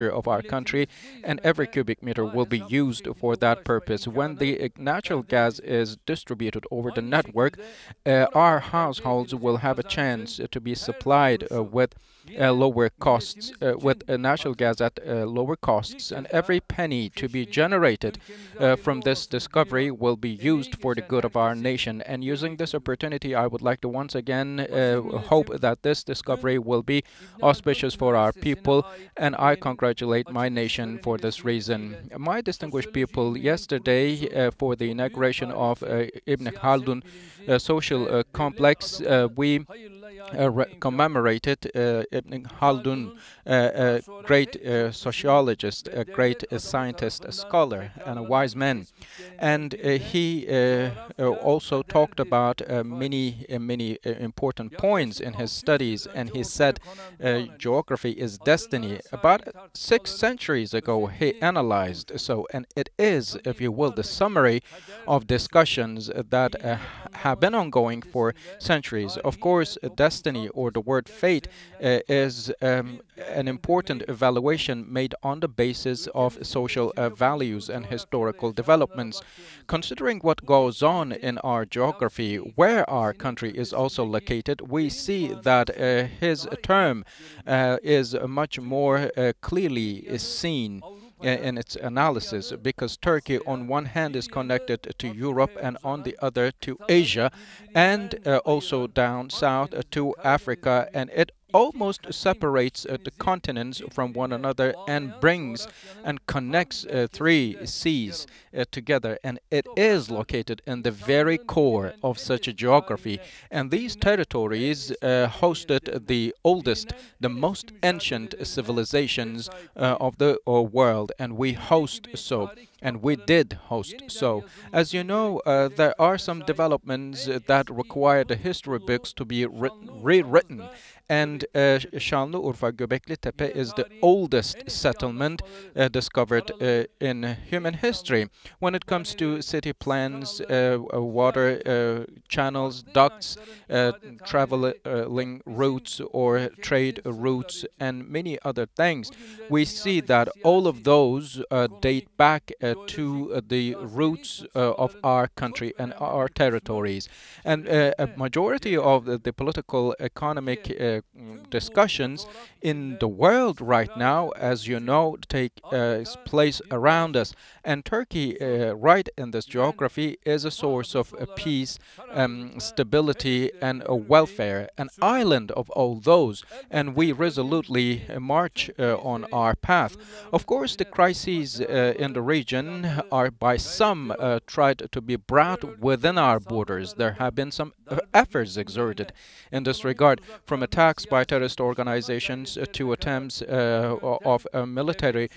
of our country, and every cubic meter will be used for that purpose. When the natural gas is distributed over the network, our households will have a chance to be supplied with lower costs, with natural gas at lower costs, and every penny to be generated from this discovery will be used for the good of our nation. And using this opportunity, I would like to once again hope that this discovery will be auspicious for our people, and I congratulate my nation for this reason. My distinguished people, yesterday for the inauguration of Ibn Khaldun social complex, we commemorated Ibn Khaldun, a great sociologist, a great scientist, a scholar, and a wise man. And he also talked about many important points in his studies, and he said geography is destiny. About 6 centuries ago, he analyzed so, and it is, if you will, the summary of discussions that have been ongoing for centuries. Of course, destiny, or the word fate, is an important evaluation made on the basis of social values and historical developments. Considering what goes on in our geography, where our country is also located, we see that his term is much more clearly seen in its analysis, because Turkey on one hand is connected to Europe and on the other to Asia, and also down south to Africa, and it almost separates the continents from one another and brings and connects 3 seas together, and it is located in the very core of such a geography. And these territories hosted the oldest, the most ancient civilizations of the world, and we host so. And we did host so. As you know, there are some developments that require the history books to be rewritten. And Şanlıurfa Göbekli Tepe is the oldest settlement discovered in human history. When it comes to city plans, water channels, ducts, traveling routes or trade routes, and many other things, we see that all of those date back to the roots of our country and our territories. And a majority of the political, economic discussions in the world right now, as you know, take place around us. And Turkey, right in this geography, is a source of peace, stability, and welfare, an island of all those. And we resolutely march on our path. Of course, the crises in the region are by some tried to be brought within our borders. There have been some efforts exerted in this regard, from attacks by terrorist organizations to attempts of military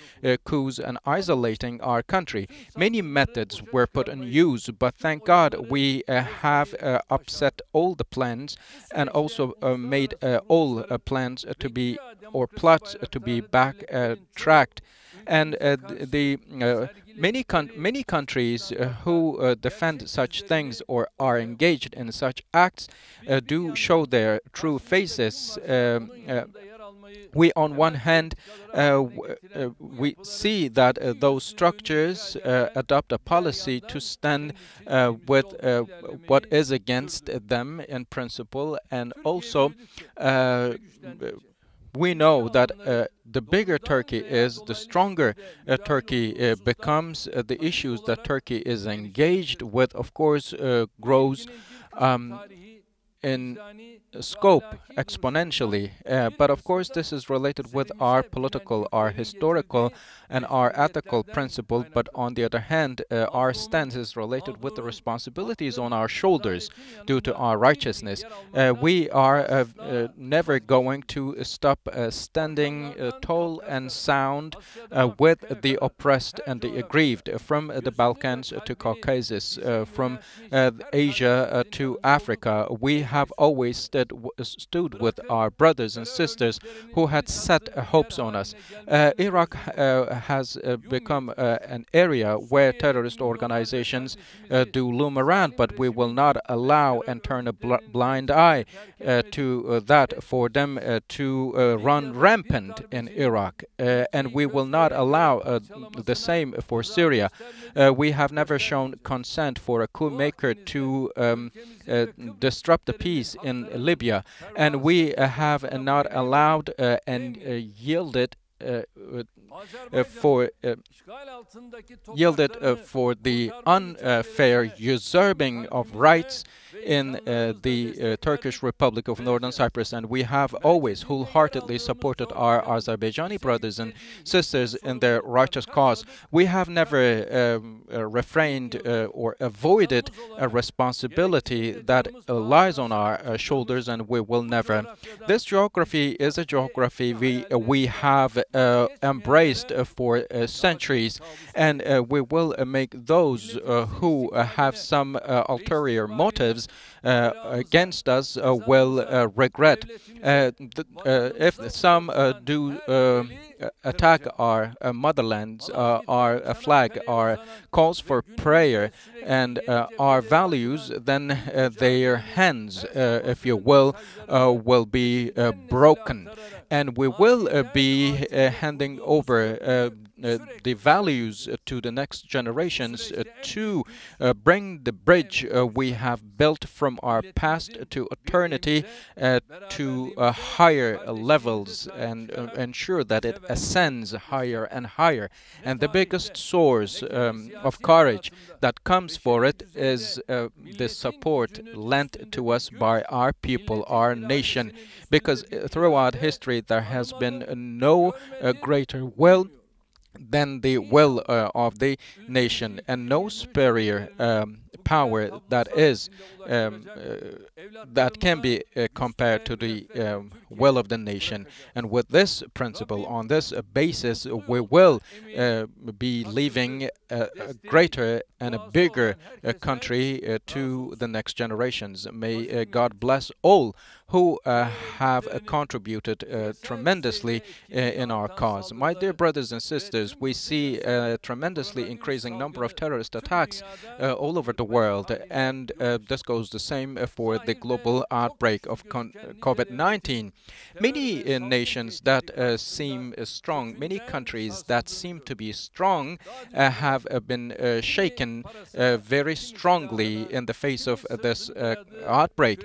coups and isolating our country. Many methods were put in use, but thank God we have upset all the plans and also made all plans to be, or plots to be backtracked. And many countries who defend such things or are engaged in such acts do show their true faces. We, on one hand, we see that those structures adopt a policy to stand with what is against them in principle, and also we know that the bigger Turkey is, the stronger Turkey becomes. The issues that Turkey is engaged with, of course, grows in scope exponentially, but of course this is related with our political, our historical, and our ethical principle. But on the other hand, our stance is related with the responsibilities on our shoulders due to our righteousness. We are never going to stop standing tall and sound with the oppressed and the aggrieved, from the Balkans to Caucasus, from Asia to Africa. We have always stood with our brothers and sisters who had set hopes on us. Iraq has become an area where terrorist organizations do loom around, but we will not allow and turn a blind eye to that for them to run rampant in Iraq. And we will not allow the same for Syria. We have never shown consent for a coup maker to disrupt the peace in Libya, and we have not allowed and yielded for the unfair usurping of rights in the Turkish Republic of Northern Cyprus, and we have always wholeheartedly supported our Azerbaijani brothers and sisters in their righteous cause. We have never refrained or avoided a responsibility that lies on our shoulders, and we will never. This geography is a geography we have embraced for centuries, and we will make those who have some ulterior motives against us will regret. If some do attack our motherlands, our flag, our calls for prayer, and our values, then their hands, if you will be broken. And we will be handing over the values to the next generations to bring the bridge we have built from our past to eternity to higher levels, and ensure that it ascends higher and higher. And the biggest source of courage that comes for it is the support lent to us by our people, our nation, because throughout history there has been no greater will than the will of the nation, and no superior power that can be compared to the will of the nation. And with this principle, on this basis, we will be leaving a greater and a bigger country to the next generations. May God bless all who have contributed tremendously in our cause. My dear brothers and sisters, we see a tremendously increasing number of terrorist attacks all over the world, and this goes the same for the global outbreak of COVID-19. Many nations that seem strong, many countries that seem to be strong, have been shaken very strongly in the face of this outbreak.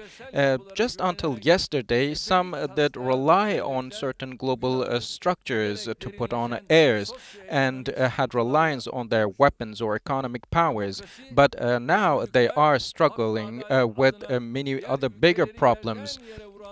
Just until yesterday, some did rely on certain global structures to put on airs and had reliance on their weapons or economic powers. But now they are struggling with many other bigger problems.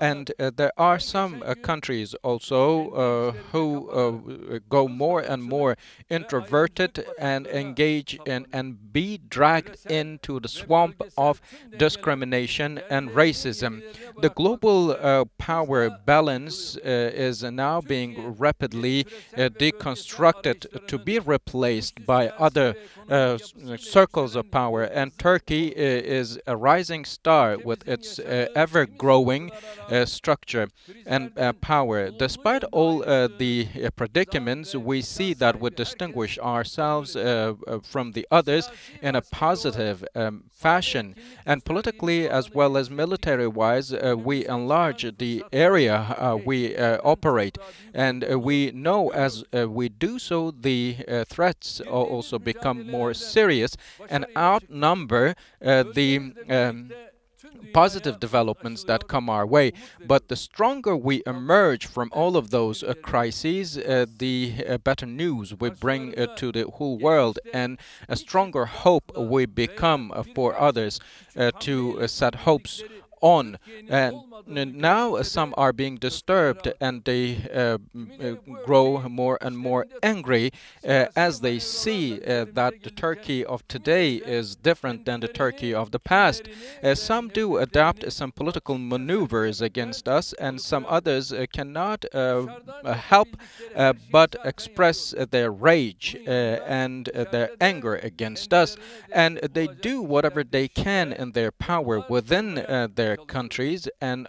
And there are some countries also who go more and more introverted and engage in and be dragged into the swamp of discrimination and racism. The global power balance is now being rapidly deconstructed to be replaced by other circles of power, and Turkey is a rising star with its ever-growing structure and power. Despite all the predicaments, we see that we distinguish ourselves from the others in a positive fashion, and politically as well as military-wise, we enlarge the area we operate, and we know as we do so, the threats also become more serious and outnumber the positive developments that come our way. But the stronger we emerge from all of those crises, the better news we bring to the whole world, and a stronger hope we become for others to set hopes on. And now some are being disturbed, and they grow more and more angry as they see that the Turkey of today is different than the Turkey of the past. Some do adapt some political maneuvers against us, and some others cannot help but express their rage and their anger against us, and they do whatever they can in their power within their their countries, and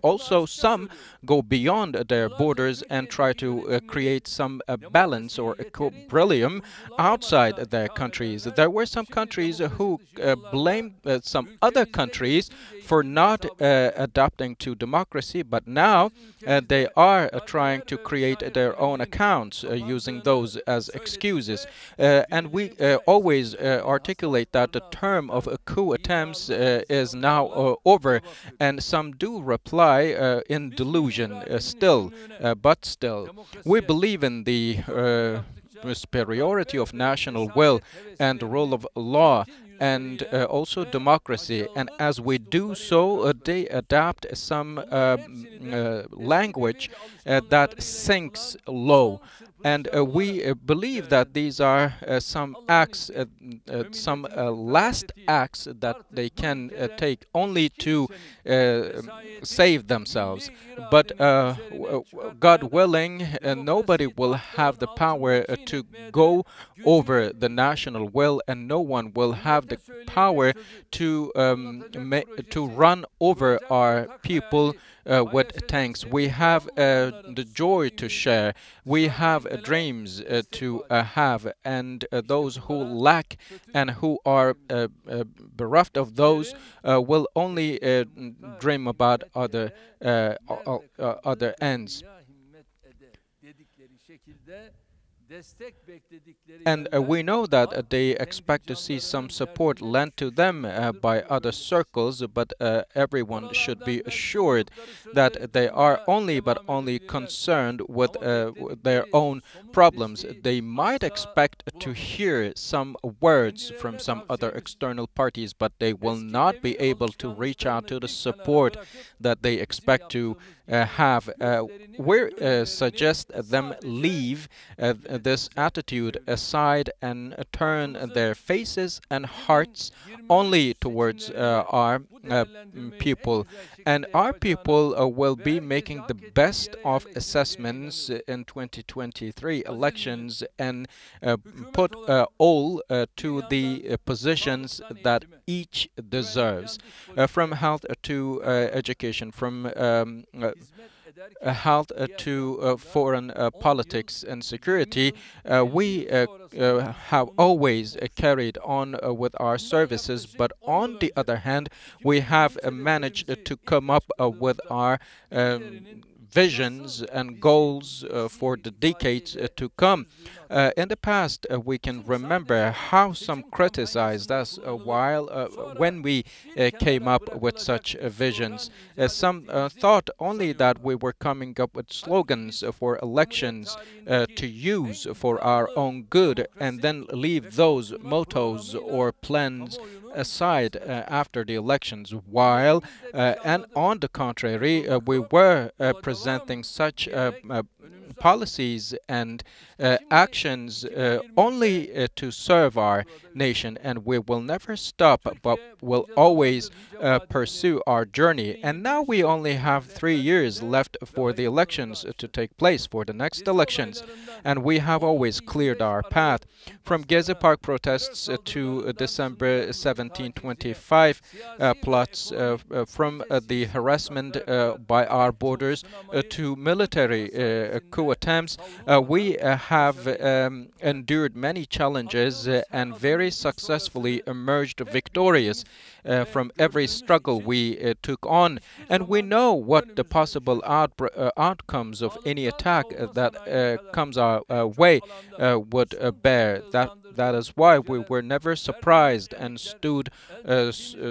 also some go beyond their borders and try to create some balance or equilibrium outside their countries. There were some countries who blamed some other countries for not adapting to democracy, but now they are trying to create their own accounts using those as excuses. And we always articulate that the term of coup attempts is now over, and some do reply in delusion still, but still. We believe in the superiority of national will and the rule of law, and also democracy. And as we do so, they adapt some language that sinks low. And we believe that these are some acts, some last acts that they can take only to save themselves. But God willing, nobody will have the power to go over the national will, and no one will have the power to run over our people with tanks. We have the joy to share. We have dreams to have, and those who lack and who are bereft of those will only dream about other ends. And we know that they expect to see some support lent to them by other circles, but everyone should be assured that they are only concerned with their own problems. They might expect to hear some words from some other external parties, but they will not be able to reach out to the support that they expect to have. We suggest them leave this attitude aside and turn their faces and hearts only towards our people. And our people will be making the best of assessments in 2023 elections and put all to the positions that each deserves, from health to education, from health to foreign politics and security. We have always carried on with our services, but on the other hand, we have managed to come up with our visions and goals for the decades to come. In the past, we can remember how some criticized us when we came up with such visions. Some thought only that we were coming up with slogans for elections to use for our own good, and then leave those mottos or plans aside after the elections, while and on the contrary, we were presenting such policies and actions only to serve our nation, and we will never stop, but will always pursue our journey. And now we only have 3 years left for the elections to take place, for the next elections, and we have always cleared our path. From Gezi Park protests to December 1725 plots, from the harassment by our borders to military coup attempts, we have endured many challenges and very successfully emerged victorious from every struggle we took on. And we know what the possible outcomes of any attack that comes our way would bear. That is why we were never surprised and stood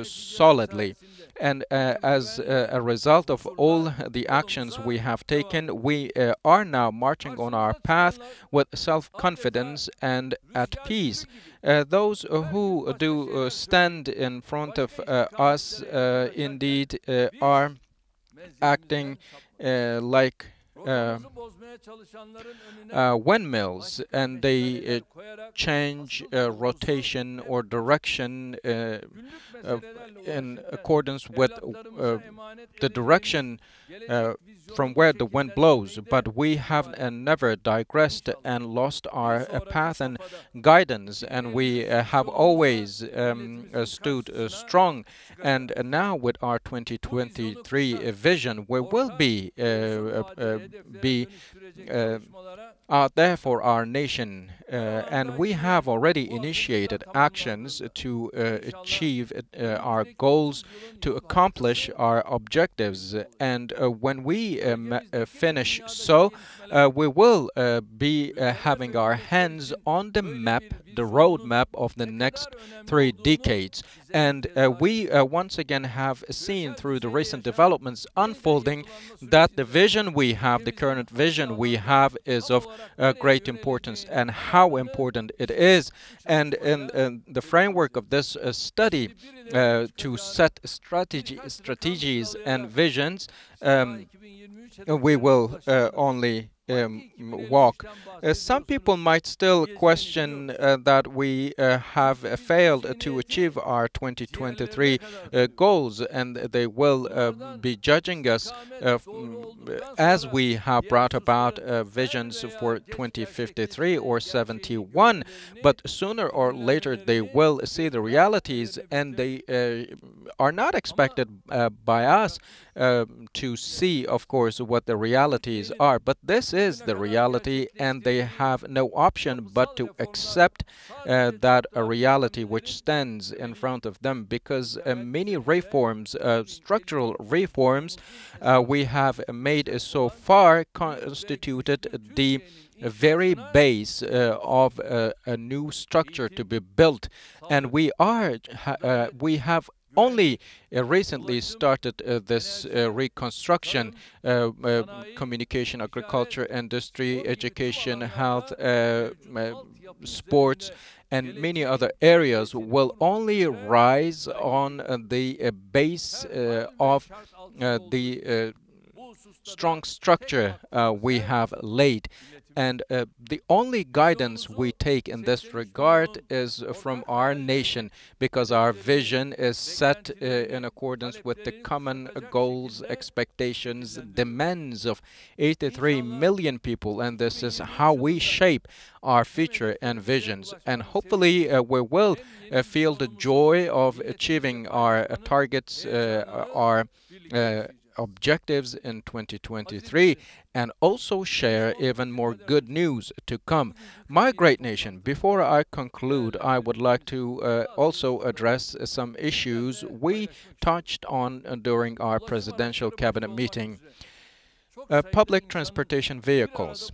solidly. And as a result of all the actions we have taken, we are now marching on our path with self-confidence and at peace. Those who do stand in front of us indeed are acting like windmills, and they change rotation or direction in accordance with the direction from where the wind blows, but we have never digressed and lost our path and guidance, and we have always stood strong. And now with our 2023 vision, we will be out there for our nation, and we have already initiated actions to achieve our goals, to accomplish our objectives. And when we finish so, we will be having our hands on the map, the roadmap of the next 3 decades. And we once again have seen through the recent developments unfolding that the vision we have, the current vision we have, is of great importance, and how important it is. And in the framework of this study, to set strategies and visions, we will only walk. Some people might still question that we have failed to achieve our 2023 goals, and they will be judging us as we have brought about visions for 2053 or 71. But sooner or later they will see the realities, and they are not expected by us to see, of course, what the realities are. But this is the reality, and they have no option but to accept that a reality which stands in front of them, because many reforms, structural reforms we have made so far constituted the very base of a new structure to be built. And we have only recently started this reconstruction. Communication, agriculture, industry, education, health, sports, and many other areas will only rise on the base of the strong structure we have laid. And the only guidance we take in this regard is from our nation, because our vision is set in accordance with the common goals, expectations, demands of 83 million people, and this is how we shape our future and visions. And hopefully we will feel the joy of achieving our targets, our objectives in 2023, and also share even more good news to come. My great nation, before I conclude, I would like to also address some issues we touched on during our presidential cabinet meeting. Public transportation vehicles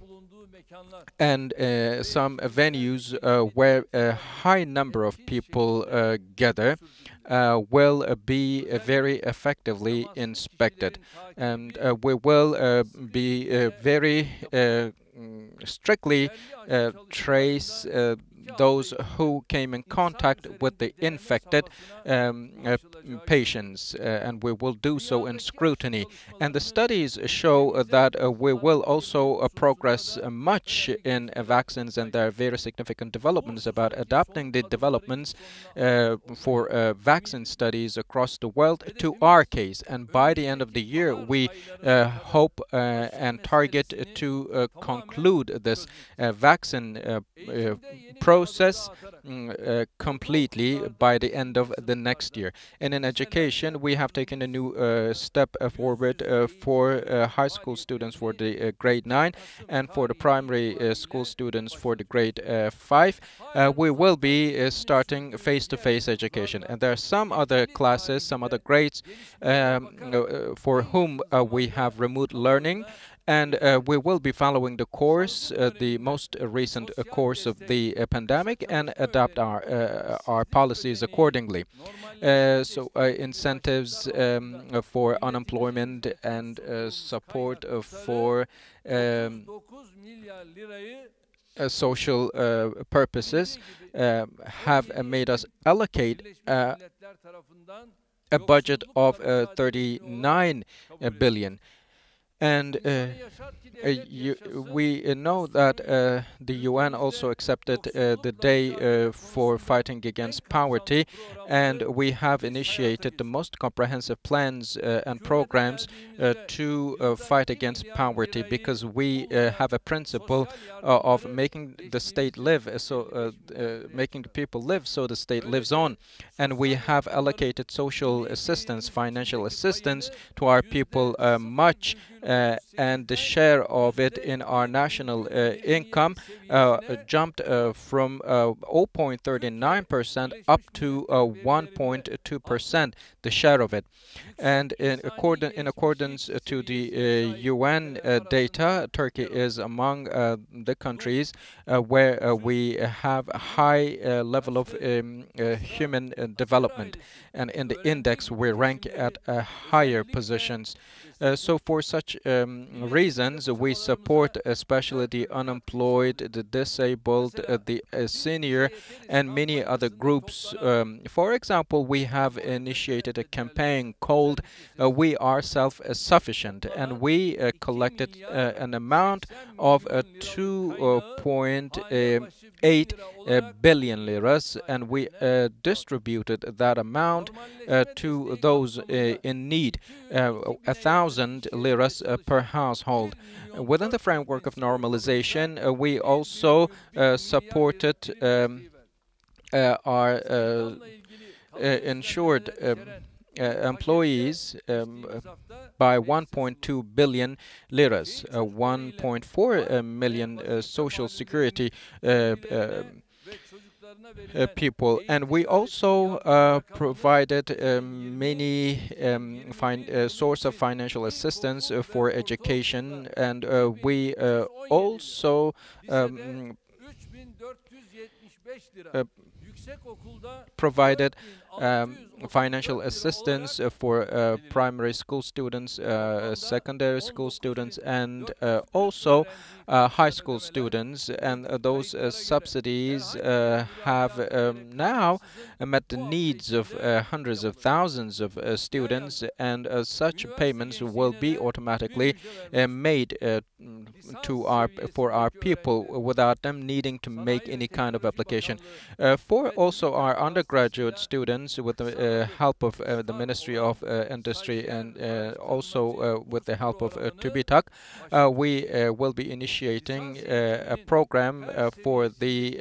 and some venues where a high number of people gather will be very effectively inspected, and we will be very strictly trace those who came in contact with the infected patients, and we will do so in scrutiny. And the studies show that we will also progress much in vaccines, and there are very significant developments about adapting the developments for vaccine studies across the world to our case. And by the end of the year, we hope and target to conclude this vaccine process completely by the end of the next year. And in education, we have taken a new step forward for high school students for the grade 9, and for the primary school students for the grade 5. We will be starting face-to-face education. And there are some other classes, some other grades for whom we have remote learning. And we will be following the course, the most recent course of the pandemic, and adapt our policies accordingly. So incentives for unemployment and support for social purposes have made us allocate a budget of 39 billion. And we know that the UN also accepted the day for fighting against poverty, and we have initiated the most comprehensive plans and programs to fight against poverty, because we have a principle of making the state live, making the people live so the state lives on. And we have allocated social assistance, financial assistance to our people much, and the share of it in our national income jumped from 0.39% up to 1.2%, the share of it. And in accordance to the UN data, Turkey is among the countries where we have a high level of human development, and in the index we rank at higher positions. So for such reasons, we support especially the unemployed, the disabled, the senior, and many other groups. For example, we have initiated a campaign called We Are Self-Sufficient, and we collected an amount of 2.8 billion liras, and we distributed that amount to those in need, 1,000 liras per household. Within the framework of normalization, we also supported our insured employees by 1.2 billion liras, 1.4 million social security people. And we also provided many source of financial assistance for education, and we also provided financial assistance for primary school students, secondary school students, and also high school students. And those subsidies have now met the needs of hundreds of thousands of students, and such payments will be automatically made for our people without them needing to make any kind of application. For also our undergraduate students, with the help of the Ministry of Industry, and also with the help of TÜBİTAK, we will be initiating a program for the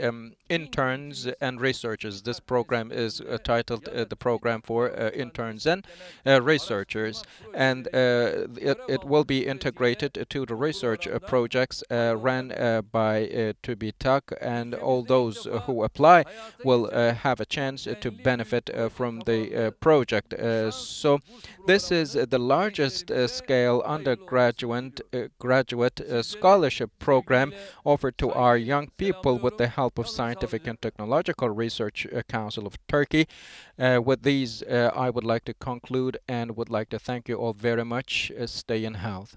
interns and researchers. This program is titled the Program for Interns and Researchers, and it will be integrated to the research projects ran by TÜBİTAK, and all those who apply will have a chance to benefit from the project. So this is the largest scale undergraduate graduate scholarship program offered to our young people with the help of Scientific and Technological Research Council of Turkey. With these, I would like to conclude and would like to thank you all very much. Stay in health.